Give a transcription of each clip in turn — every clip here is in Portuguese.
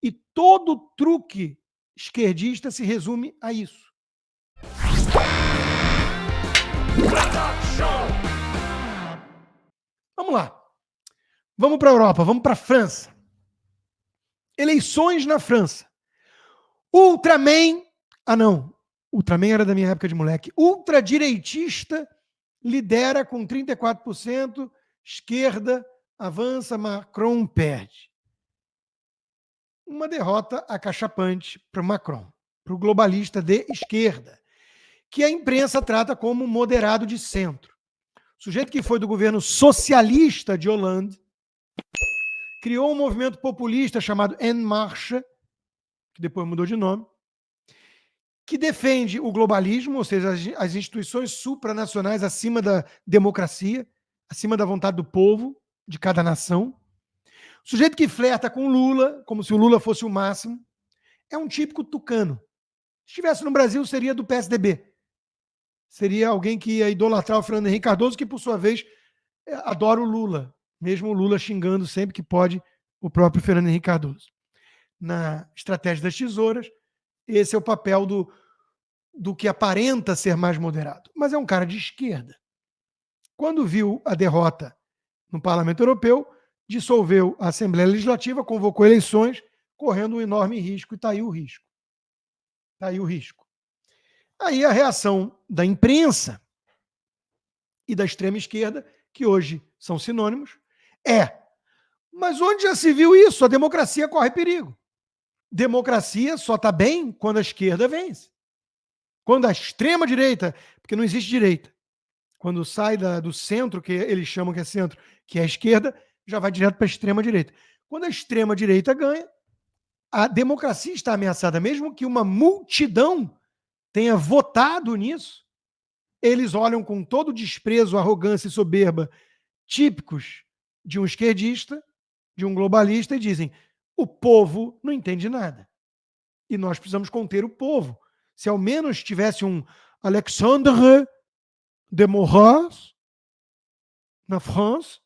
E todo truque esquerdista se resume a isso. Vamos lá. Vamos para a Europa, vamos para a França. Eleições na França. Ultraman. Ah, não. Ultraman era da minha época de moleque. Ultradireitista lidera com 34%. Esquerda avança, Macron perde. Uma derrota acachapante para Macron, para o globalista de esquerda, que a imprensa trata como moderado de centro. O sujeito que foi do governo socialista de Hollande criou um movimento populista chamado En Marche, que depois mudou de nome, que defende o globalismo, ou seja, as instituições supranacionais acima da democracia, acima da vontade do povo, de cada nação. O sujeito que flerta com Lula, como se o Lula fosse o máximo, é um típico tucano. Se estivesse no Brasil, seria do PSDB. Seria alguém que ia idolatrar o Fernando Henrique Cardoso, que, por sua vez, adora o Lula, mesmo o Lula xingando sempre que pode o próprio Fernando Henrique Cardoso. Na estratégia das tesouras, esse é o papel do que aparenta ser mais moderado. Mas é um cara de esquerda. Quando viu a derrota no Parlamento Europeu, dissolveu a Assembleia Legislativa, convocou eleições, correndo um enorme risco, e está aí o risco. Está aí o risco. Aí a reação da imprensa e da extrema esquerda, que hoje são sinônimos, mas onde já se viu isso? A democracia corre perigo. Democracia só está bem quando a esquerda vence. Quando a extrema-direita, porque não existe direita, quando sai do centro, que eles chamam que é centro, que é a esquerda, já vai direto para a extrema-direita. Quando a extrema-direita ganha, a democracia está ameaçada. Mesmo que uma multidão tenha votado nisso, eles olham com todo o desprezo, arrogância e soberba típicos de um esquerdista, de um globalista, e dizem: o povo não entende nada. E nós precisamos conter o povo. Se ao menos tivesse um Alexandre de Moraes na França,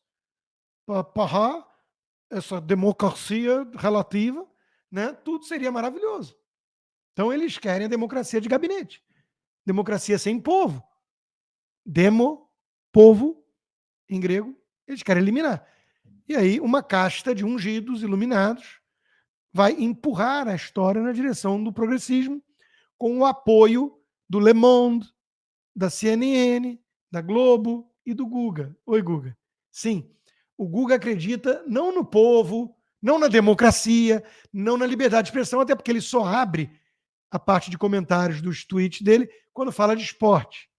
para essa democracia relativa, né, tudo seria maravilhoso. Então eles querem a democracia de gabinete. Democracia sem povo. Demo, povo, em grego, eles querem eliminar. E aí uma casta de ungidos, iluminados, vai empurrar a história na direção do progressismo, com o apoio do Le Monde, da CNN, da Globo e do Guga. Oi, Guga. Sim, o Guga acredita não no povo, não na democracia, não na liberdade de expressão, até porque ele só abre a parte de comentários dos tweets dele quando fala de esporte.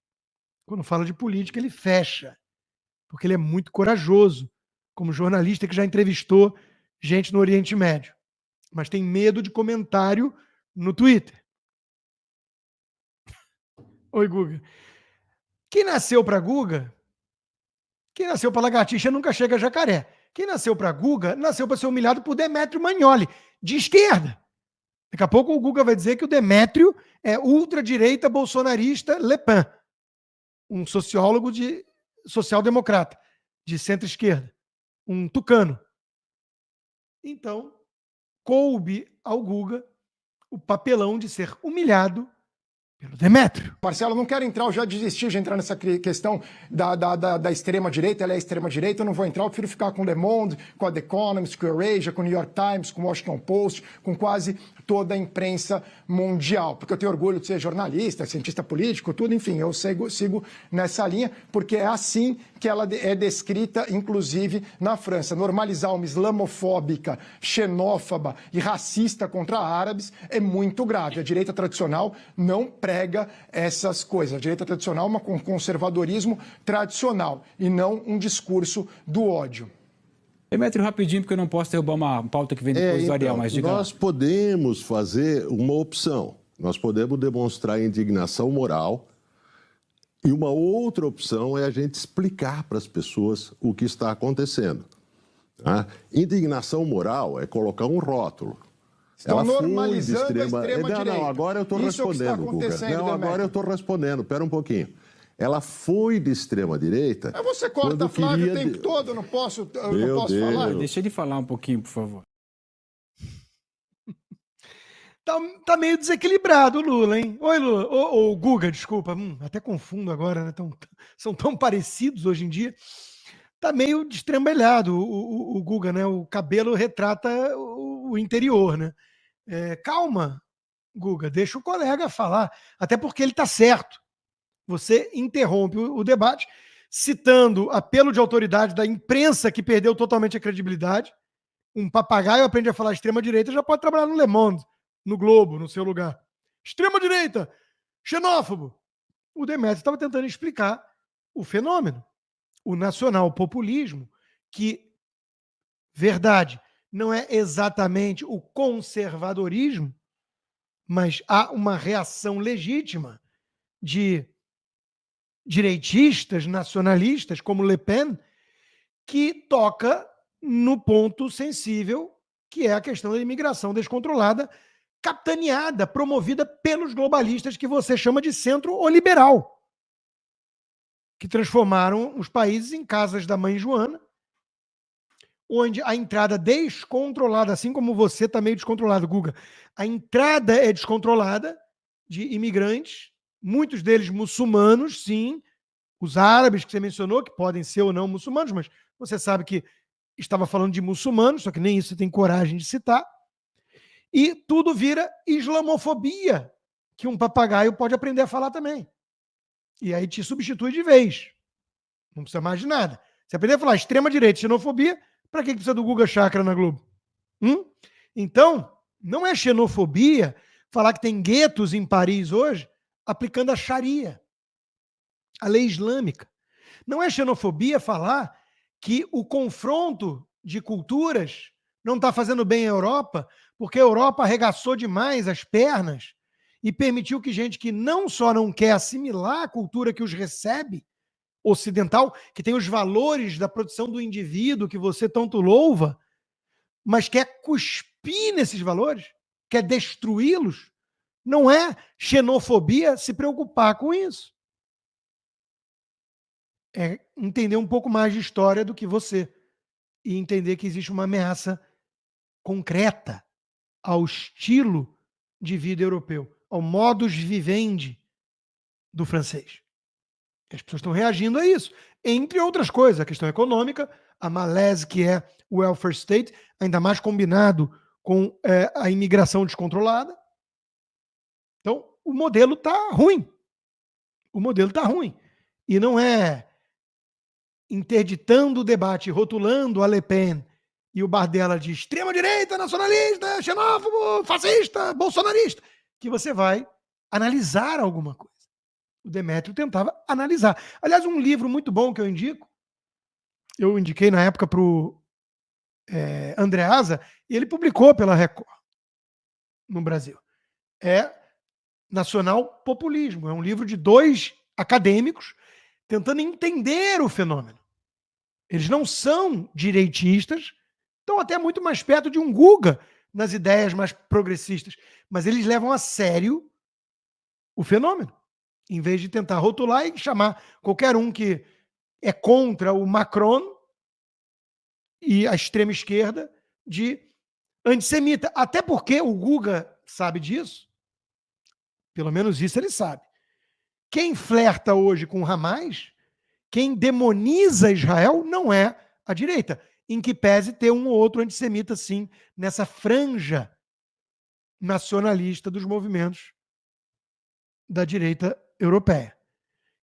Quando fala de política, ele fecha, porque ele é muito corajoso, como jornalista que já entrevistou gente no Oriente Médio, mas tem medo de comentário no Twitter. Oi, Guga. Quem nasceu para Guga, quem nasceu para lagartixa nunca chega a jacaré. Quem nasceu para Guga, nasceu para ser humilhado por Demétrio Magnoli, de esquerda. Daqui a pouco o Guga vai dizer que o Demétrio é ultradireita bolsonarista Le Pen, um sociólogo de social-democrata, de centro-esquerda, um tucano. Então, coube ao Guga o papelão de ser humilhado pelo Demétrio. Marcelo, não quero entrar, eu já desisti de entrar nessa questão da extrema-direita, ela é extrema-direita, eu não vou entrar, eu prefiro ficar com o Le Monde, com a The Economist, com o Eurasia, com o New York Times, com o Washington Post, com quase toda a imprensa mundial, porque eu tenho orgulho de ser jornalista, cientista político, tudo, enfim, eu sigo nessa linha, porque é assim que ela é descrita, inclusive, na França. Normalizar uma islamofóbica, xenófoba e racista contra árabes é muito grave. A direita tradicional não prega essas coisas. A direita tradicional é um conservadorismo tradicional e não um discurso do ódio. Demétrio, rapidinho, porque eu não posso derrubar uma pauta que vem depois do Ariel, mas diga. Nós podemos fazer uma opção. Nós podemos demonstrar indignação moral e uma outra opção é a gente explicar para as pessoas o que está acontecendo. Tá? Indignação moral é colocar um rótulo. Estão normalizando a extrema-direita. Não, agora eu estou respondendo, Guga. Não, agora eu estou respondendo. Espera um pouquinho. Ela foi de extrema-direita. Mas você corta Flávio o tempo todo, eu não posso falar? Deixa ele falar um pouquinho, por favor. Tá meio desequilibrado o Lula, hein? Oi, Lula. Ô, Guga, desculpa. Até confundo agora, né? São tão parecidos hoje em dia. Tá meio destrambelhado o Guga, né? O cabelo retrata o interior, né? Calma, Guga, deixa o colega falar. Até porque ele tá certo. Você interrompe o debate citando apelo de autoridade da imprensa que perdeu totalmente a credibilidade. Um papagaio aprende a falar extrema-direita, já pode trabalhar no Le Monde, no Globo, no seu lugar. Extrema-direita, xenófobo. O Demétrio estava tentando explicar o fenômeno, o nacional-populismo, que, verdade, não é exatamente o conservadorismo, mas há uma reação legítima de direitistas, nacionalistas, como Le Pen, que toca no ponto sensível, que é a questão da imigração descontrolada, capitaneada, promovida pelos globalistas que você chama de centro ou liberal, que transformaram os países em casas da mãe Joana, onde a entrada descontrolada, assim como você está meio descontrolado, Guga, a entrada é descontrolada de imigrantes, muitos deles muçulmanos, sim, os árabes que você mencionou, que podem ser ou não muçulmanos, mas você sabe que estava falando de muçulmanos, só que nem isso você tem coragem de citar, e tudo vira islamofobia, que um papagaio pode aprender a falar também. E aí te substitui de vez. Não precisa mais de nada. Se aprender a falar extrema-direita e xenofobia, para que precisa do Guga Chakra na Globo? Então, não é xenofobia falar que tem guetos em Paris hoje aplicando a Sharia, a lei islâmica. Não é xenofobia falar que o confronto de culturas não está fazendo bem à Europa, porque a Europa arregaçou demais as pernas e permitiu que gente que não só não quer assimilar a cultura que os recebe, ocidental, que tem os valores da produção do indivíduo que você tanto louva, mas quer cuspir nesses valores, quer destruí-los, não é xenofobia se preocupar com isso. É entender um pouco mais de história do que você e entender que existe uma ameaça concreta ao estilo de vida europeu, ao modus vivendi do francês. As pessoas estão reagindo a isso. Entre outras coisas, a questão econômica, a malaise que é o welfare state, ainda mais combinado com a imigração descontrolada. Então, o modelo está ruim. O modelo está ruim. E não é interditando o debate, rotulando a Le Pen e o Bardella de extrema-direita, nacionalista, xenófobo, fascista, bolsonarista, que você vai analisar alguma coisa. O Demétrio tentava analisar. Aliás, um livro muito bom que eu indiquei na época para o Andreasa, e ele publicou pela Record no Brasil. É Nacional Populismo. É um livro de 2 acadêmicos tentando entender o fenômeno. Eles não são direitistas, estão até muito mais perto de um Guga nas ideias mais progressistas, mas eles levam a sério o fenômeno, em vez de tentar rotular e chamar qualquer um que é contra o Macron e a extrema esquerda de antissemita. Até porque o Guga sabe disso, pelo menos isso ele sabe. Quem flerta hoje com o Hamas, quem demoniza Israel, não é a direita, em que pese ter um ou outro antissemita, sim, nessa franja nacionalista dos movimentos da direita europeia.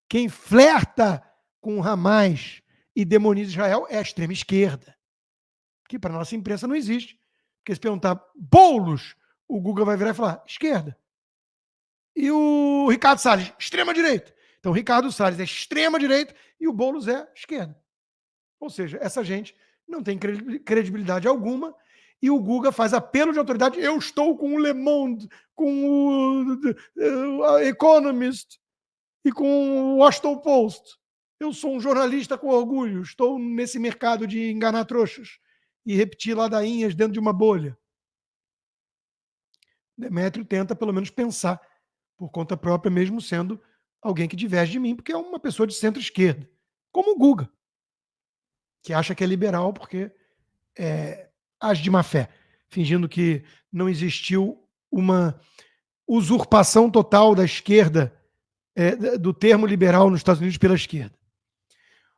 Quem flerta com o Hamas e demoniza Israel é a extrema esquerda, que para a nossa imprensa não existe. Porque se perguntar Boulos, o Guga vai virar e falar esquerda. E o Ricardo Salles, extrema direita. Então o Ricardo Salles é extrema direita e o Boulos é esquerda. Ou seja, essa gente não tem credibilidade alguma e o Guga faz apelo de autoridade. Eu estou com o Le Monde, com o Economist e com o Washington Post. Eu sou um jornalista com orgulho. Estou nesse mercado de enganar trouxas e repetir ladainhas dentro de uma bolha. Demétrio tenta pelo menos pensar por conta própria, mesmo sendo alguém que diverge de mim, porque é uma pessoa de centro-esquerda, como o Guga, que acha que é liberal porque age de má fé, fingindo que não existiu uma usurpação total da esquerda, do termo liberal nos Estados Unidos pela esquerda.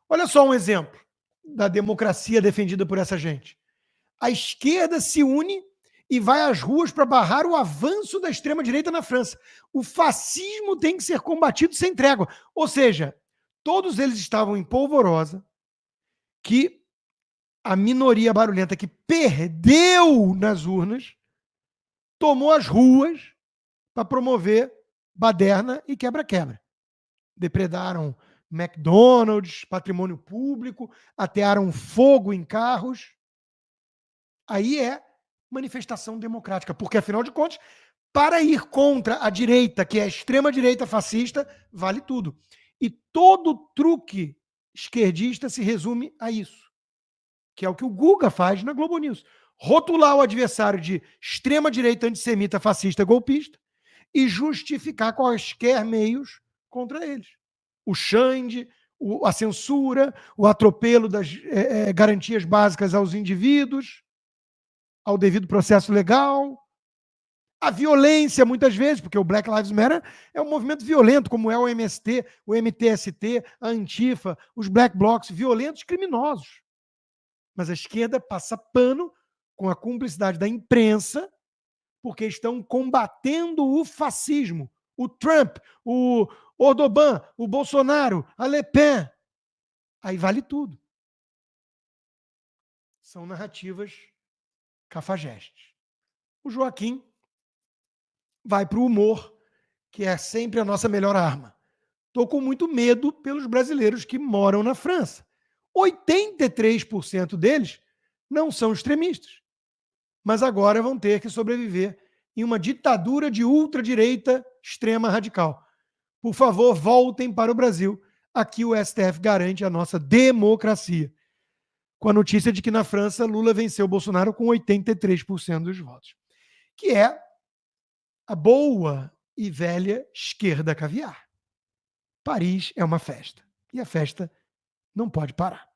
Olha só um exemplo da democracia defendida por essa gente. A esquerda se une e vai às ruas para barrar o avanço da extrema-direita na França. O fascismo tem que ser combatido sem trégua. Ou seja, todos eles estavam em polvorosa que a minoria barulhenta que perdeu nas urnas tomou as ruas para promover baderna e quebra-quebra. Depredaram McDonald's, patrimônio público, atearam fogo em carros. Aí é manifestação democrática, porque, afinal de contas, para ir contra a direita, que é a extrema-direita fascista, vale tudo. E todo truque esquerdista se resume a isso, que é o que o Guga faz na Globo News. Rotular o adversário de extrema-direita, antissemita, fascista, golpista e justificar quaisquer meios contra eles. O Xande, a censura, o atropelo das garantias básicas aos indivíduos, ao devido processo legal, a violência, muitas vezes, porque o Black Lives Matter é um movimento violento, como é o MST, o MTST, a Antifa, os Black Blocs, violentos, criminosos. Mas a esquerda passa pano com a cumplicidade da imprensa, porque estão combatendo o fascismo. O Trump, o Erdogan, o Bolsonaro, a Le Pen. Aí vale tudo. São narrativas cafajestes. O Joaquim vai para o humor, que é sempre a nossa melhor arma. Estou com muito medo pelos brasileiros que moram na França. 83% deles não são extremistas, mas agora vão ter que sobreviver em uma ditadura de ultradireita extrema radical. Por favor, voltem para o Brasil. Aqui o STF garante a nossa democracia. Com a notícia de que na França Lula venceu Bolsonaro com 83% dos votos. Que é a boa e velha esquerda caviar. Paris é uma festa. E a festa não pode parar.